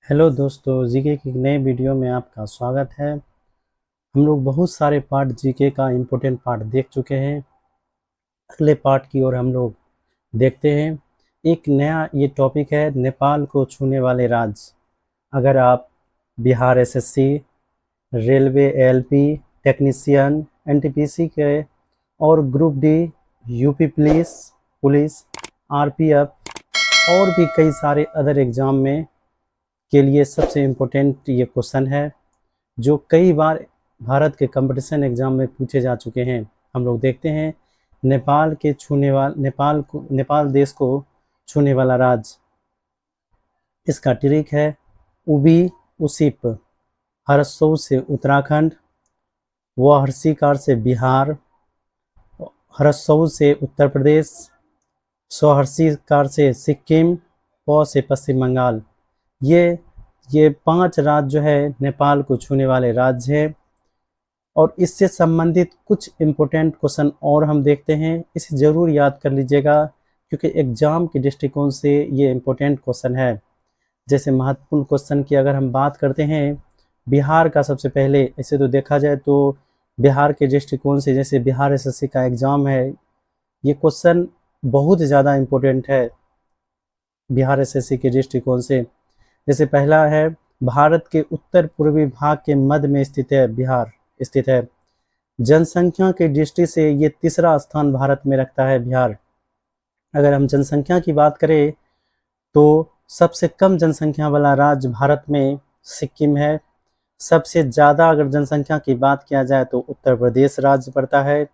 Hello दोस्तों, GK की नए वीडियो में आपका स्वागत है। हम लोग बहुत सारे पार्ट जीके का इम्पोर्टेंट पार्ट देख चुके हैं। अगले पार्ट की ओर हम लोग देखते हैं। एक नया ये टॉपिक है, नेपाल को छूने वाले राज्य। अगर आप Bihar SSC, railway ALP technician, NTPC के और group D, UP police police RPF और भी कई सारे अदर एग्ज़ाम में के लिए सबसे इम्पोर्टेंट ये क्वेश्चन है, जो कई बार भारत के कंपटीशन एग्जाम में पूछे जा चुके हैं। हम लोग देखते हैं नेपाल देश को छूने वाला राज्य। इसका ट्रिक है उबी उसिप, हर्षौ से उत्तराखंड, हर्षिकार से बिहार, हर्षौ से उत्तर प्रदेश, स्वहर्षिकार से सिक्किम, प से पश्चिम बंगाल। ये 5 राज्य जो है नेपाल को छूने वाले राज्य हैं। और इससे संबंधित कुछ इम्पोर्टेंट क्वेश्चन और हम देखते हैं, इसे ज़रूर याद कर लीजिएगा क्योंकि एग्ज़ाम के दृष्टिकोण से ये इम्पोर्टेंट क्वेश्चन है। जैसे महत्वपूर्ण क्वेश्चन की अगर हम बात करते हैं, बिहार का सबसे पहले, ऐसे तो देखा जाए तो बिहार के दृष्टिकोण से, जैसे बिहार एसएससी का एग्ज़ाम है, ये क्वेश्चन बहुत ज़्यादा इम्पोर्टेंट है बिहार एसएससी के दृष्टिकोण से। जैसे पहला है, भारत के उत्तर पूर्वी भाग के मध्य में स्थित है बिहार स्थित है। जनसंख्या की दृष्टि से ये तीसरा स्थान भारत में रखता है बिहार। अगर हम जनसंख्या की बात करें तो सबसे कम जनसंख्या वाला राज्य भारत में सिक्किम है। सबसे ज़्यादा अगर जनसंख्या की बात किया जाए तो उत्तर प्रदेश राज्य पड़ता है।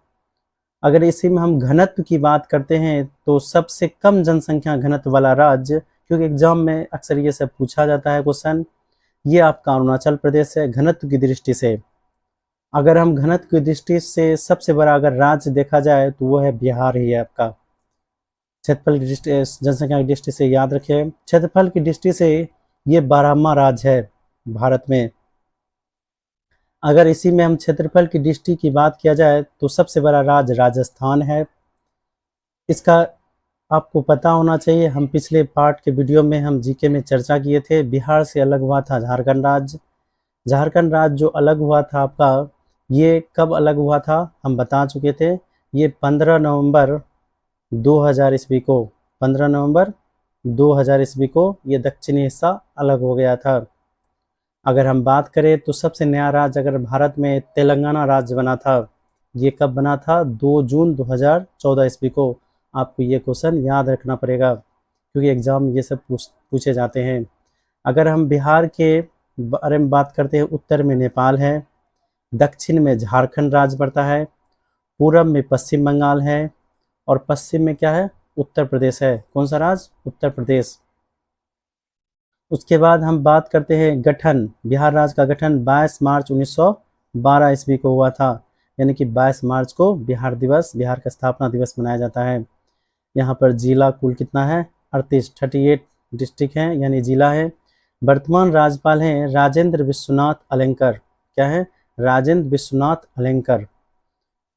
अगर इसी में हम घनत्व की बात करते हैं तो सबसे कम जनसंख्या घनत्व वाला राज्य, क्योंकि एग्जाम में अक्सर ये सब पूछा जाता है क्वेश्चन, ये आपका अरुणाचल प्रदेश है घनत्व की दृष्टि से। अगर हम घनत्व की दृष्टि से सबसे बड़ा अगर राज्य देखा जाए तो वो है बिहार ही है आपका। क्षेत्रफल की दृष्टि, जनसंख्या की दृष्टि से याद रखें, क्षेत्रफल की दृष्टि से ये 12वां राज्य है भारत में। अगर इसी में हम क्षेत्रफल की दृष्टि की बात किया जाए तो सबसे बड़ा राज्य राजस्थान है। इसका आपको पता होना चाहिए, हम पिछले पार्ट के वीडियो में हम जीके में चर्चा किए थे। बिहार से अलग हुआ था झारखंड राज्य। झारखंड राज्य जो अलग हुआ था आपका, ये कब अलग हुआ था हम बता चुके थे। ये 15 नवंबर 2000 ईस्वी को 15 नवंबर 2000 ईस्वी को ये दक्षिणी हिस्सा अलग हो गया था। अगर हम बात करें तो सबसे नया राज्य अगर भारत में तेलंगाना राज्य बना था। ये कब बना था? 2 जून 2014 ईस्वी को। आपको ये क्वेश्चन याद रखना पड़ेगा क्योंकि एग्जाम ये सब पूछे जाते हैं। अगर हम बिहार के बारे में बात करते हैं, उत्तर में नेपाल है, दक्षिण में झारखंड राज्य पड़ता है, पूरब में पश्चिम बंगाल है और पश्चिम में क्या है? उत्तर प्रदेश है। कौन सा राज्य? उत्तर प्रदेश। उसके बाद हम बात करते हैं गठन। बिहार राज्य का गठन 22 मार्च 1912 ईस्वी को हुआ था, यानी कि 22 मार्च को बिहार दिवस, बिहार का स्थापना दिवस मनाया जाता है। यहाँ पर जिला कुल कितना है? 38 डिस्ट्रिक्ट हैं यानी जिला है। वर्तमान राज्यपाल हैं राजेंद्र विश्वनाथ अलंकर। क्या है? राजेंद्र विश्वनाथ अलंकर।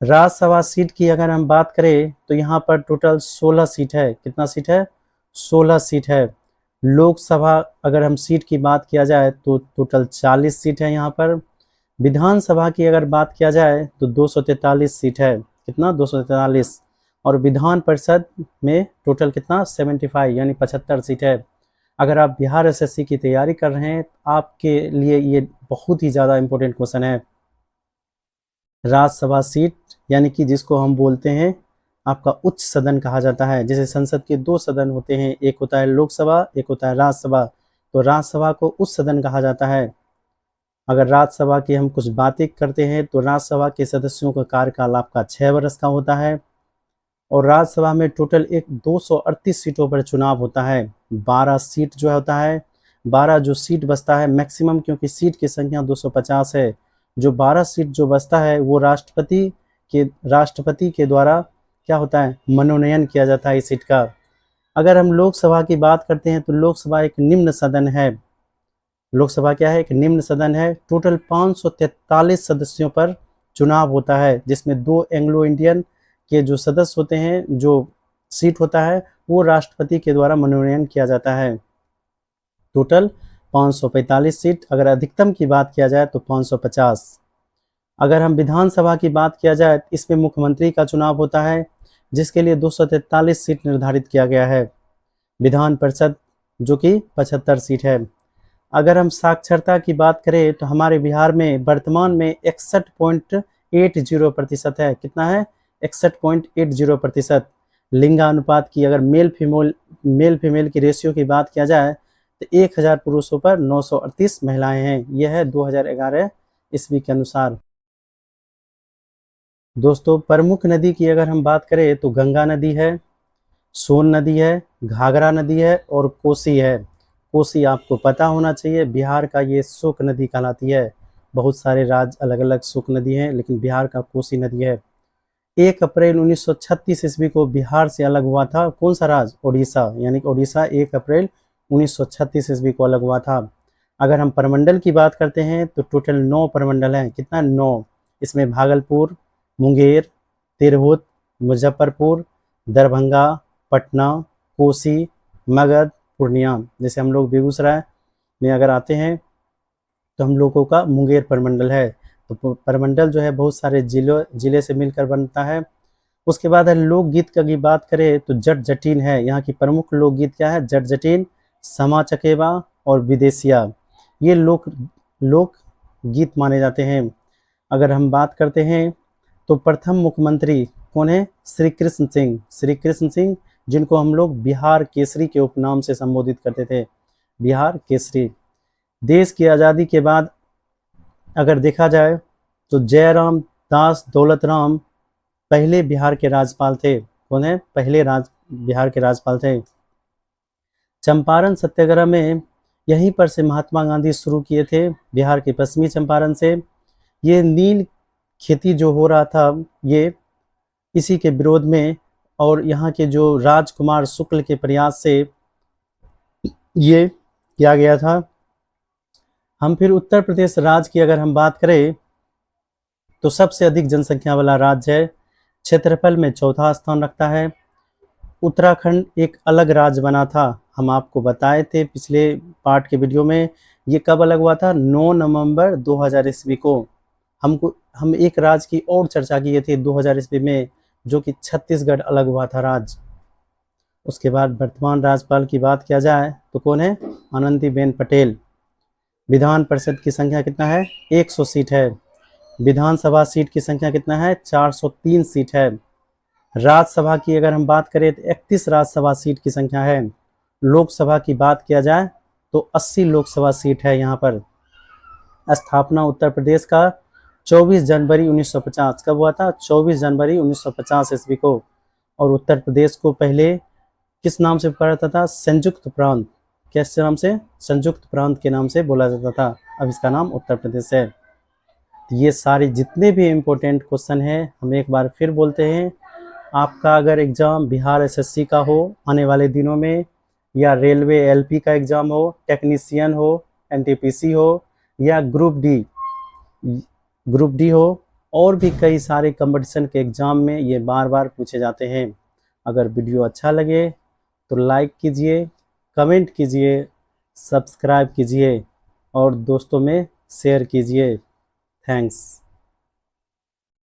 राज्यसभा सीट की अगर हम बात करें तो यहाँ पर टोटल 16 सीट है। कितना सीट है? 16 सीट है। लोकसभा अगर हम सीट की बात किया जाए तो टोटल 40 सीट है यहाँ पर। विधानसभा की अगर बात किया जाए तो 243 सीट है। कितना? 243। और विधान परिषद में टोटल कितना? 75 यानी 75 सीट है। अगर आप बिहार एसएससी की तैयारी कर रहे हैं तो आपके लिए ये बहुत ही ज़्यादा इम्पोर्टेंट क्वेश्चन है। राज्यसभा सीट यानी कि जिसको हम बोलते हैं आपका उच्च सदन कहा जाता है। जैसे संसद के 2 सदन होते हैं, एक होता है लोकसभा, एक होता है राज्यसभा। तो राज्यसभा को उच्च सदन कहा जाता है। अगर राज्यसभा की हम कुछ बातें करते हैं तो राज्यसभा के सदस्यों का कार्यकाल आपका 6 वर्ष का होता है। और राज्यसभा में टोटल एक 238 सीटों पर चुनाव होता है। 12 सीट जो होता है, 12 जो सीट बचता है मैक्सिमम, क्योंकि सीट की संख्या 250 है। जो 12 सीट जो बचता है वो राष्ट्रपति के द्वारा क्या होता है? मनोनयन किया जाता है इस सीट का। अगर हम लोकसभा की बात करते हैं तो लोकसभा एक निम्न सदन है। लोकसभा क्या है? एक निम्न सदन है। टोटल 543 सदस्यों पर चुनाव होता है, जिसमें 2 एंग्लो इंडियन के जो सदस्य होते हैं, जो सीट होता है वो राष्ट्रपति के द्वारा मनोनयन किया जाता है। Total 545 seat. अगर अधिकतम की बात किया जाए तो 550। अगर हम विधानसभा की बात किया जाए, इसमें मुख्यमंत्री का चुनाव होता है, जिसके लिए 243 सीट निर्धारित किया गया है। विधान परिषद जो कि 75 सीट है। अगर हम साक्षरता की बात करें तो हमारे बिहार में वर्तमान में 61.80% है। कितना है? 61.80%। लिंगानुपात की अगर मेल फीमेल की रेशियो की बात किया जाए तो 1000 पुरुषों पर 938 महिलाएं हैं। यह है 2011 ईस्वी के अनुसार। दोस्तों, प्रमुख नदी की अगर हम बात करें तो गंगा नदी है, सोन नदी है, घाघरा नदी है और कोसी है। कोसी आपको पता होना चाहिए, बिहार का ये शुक नदी कहलाती है। बहुत सारे राज्य अलग अलग शुक नदी हैं, लेकिन बिहार का कोसी नदी है। 1 अप्रैल 1936 ईस्वी को बिहार से अलग हुआ था कौन सा राज्य? ओडिशा। यानी कि ओडिशा 1 अप्रैल 1936 ईस्वी को अलग हुआ था। अगर हम प्रमंडल की बात करते हैं तो टोटल 9 प्रमंडल हैं। कितना? 9। इसमें भागलपुर, मुंगेर, तिरहुत, मुजफ्फरपुर, दरभंगा, पटना, कोसी, मगध, पूर्णिया। जैसे हम लोग बेगूसराय में अगर आते हैं तो हम लोगों का मुंगेर प्रमंडल है। तो प्रमंडल जो है बहुत सारे जिले से मिलकर बनता है। उसके बाद है लोकगीत की बात करें तो जट जटिन है। यहाँ की प्रमुख लोकगीत क्या है? जट जटिन, समा चकेबा और विदेशिया। ये लोक गीत माने जाते हैं। अगर हम बात करते हैं तो प्रथम मुख्यमंत्री कौन है? श्री कृष्ण सिंह। श्री कृष्ण सिंह, जिनको हम लोग बिहार केसरी के उपनाम से संबोधित करते थे, बिहार केसरी। देश की आज़ादी के बाद अगर देखा जाए तो जयराम दास दौलत राम पहले बिहार के राज्यपाल थे। कौन है? पहले बिहार के राज्यपाल थे। चंपारण सत्याग्रह में यहीं पर से महात्मा गांधी शुरू किए थे, बिहार के पश्चिमी चंपारण से। ये नील खेती जो हो रहा था, ये इसी के विरोध में और यहाँ के जो राजकुमार शुक्ल के प्रयास से ये किया गया था। हम फिर उत्तर प्रदेश राज्य की अगर हम बात करें तो सबसे अधिक जनसंख्या वाला राज्य है, क्षेत्रफल में चौथा स्थान रखता है। उत्तराखंड एक अलग राज्य बना था, हम आपको बताए थे पिछले पार्ट के वीडियो में। ये कब अलग हुआ था? 9 नवंबर 2000 ईस्वी को। हम एक राज्य की और चर्चा किए थे 2000 ईस्वी में, जो कि छत्तीसगढ़ अलग हुआ था राज्य। उसके बाद वर्तमान राज्यपाल की बात किया जाए तो कौन है? आनंदीबेन पटेल। विधान परिषद की संख्या कितना है? 100 सीट है। विधानसभा सीट की संख्या कितना है? 403 सीट है। राज्यसभा की अगर हम बात करें तो 31 राज्यसभा सीट की संख्या है। लोकसभा की बात किया जाए तो 80 लोकसभा सीट है यहाँ पर। स्थापना उत्तर प्रदेश का 24 जनवरी 1950 कब हुआ था? 24 जनवरी 1950 ईस्वी को। और उत्तर प्रदेश को पहले किस नाम से पुकारा जाता था? संयुक्त प्रांत। किस नाम से? संयुक्त प्रांत के नाम से बोला जाता था। अब इसका नाम उत्तर प्रदेश है। तो ये सारे जितने भी इम्पोर्टेंट क्वेश्चन हैं हम एक बार फिर बोलते हैं, आपका अगर एग्ज़ाम बिहार एसएससी का हो आने वाले दिनों में, या रेलवे एलपी का एग्ज़ाम हो, टेक्नीशियन हो, एनटीपीसी हो, या ग्रुप डी हो, और भी कई सारे कंपटीशन के एग्ज़ाम में ये बार बार पूछे जाते हैं। अगर वीडियो अच्छा लगे तो लाइक कीजिए, कमेंट कीजिए, सब्सक्राइब कीजिए और दोस्तों में शेयर कीजिए। थैंक्स।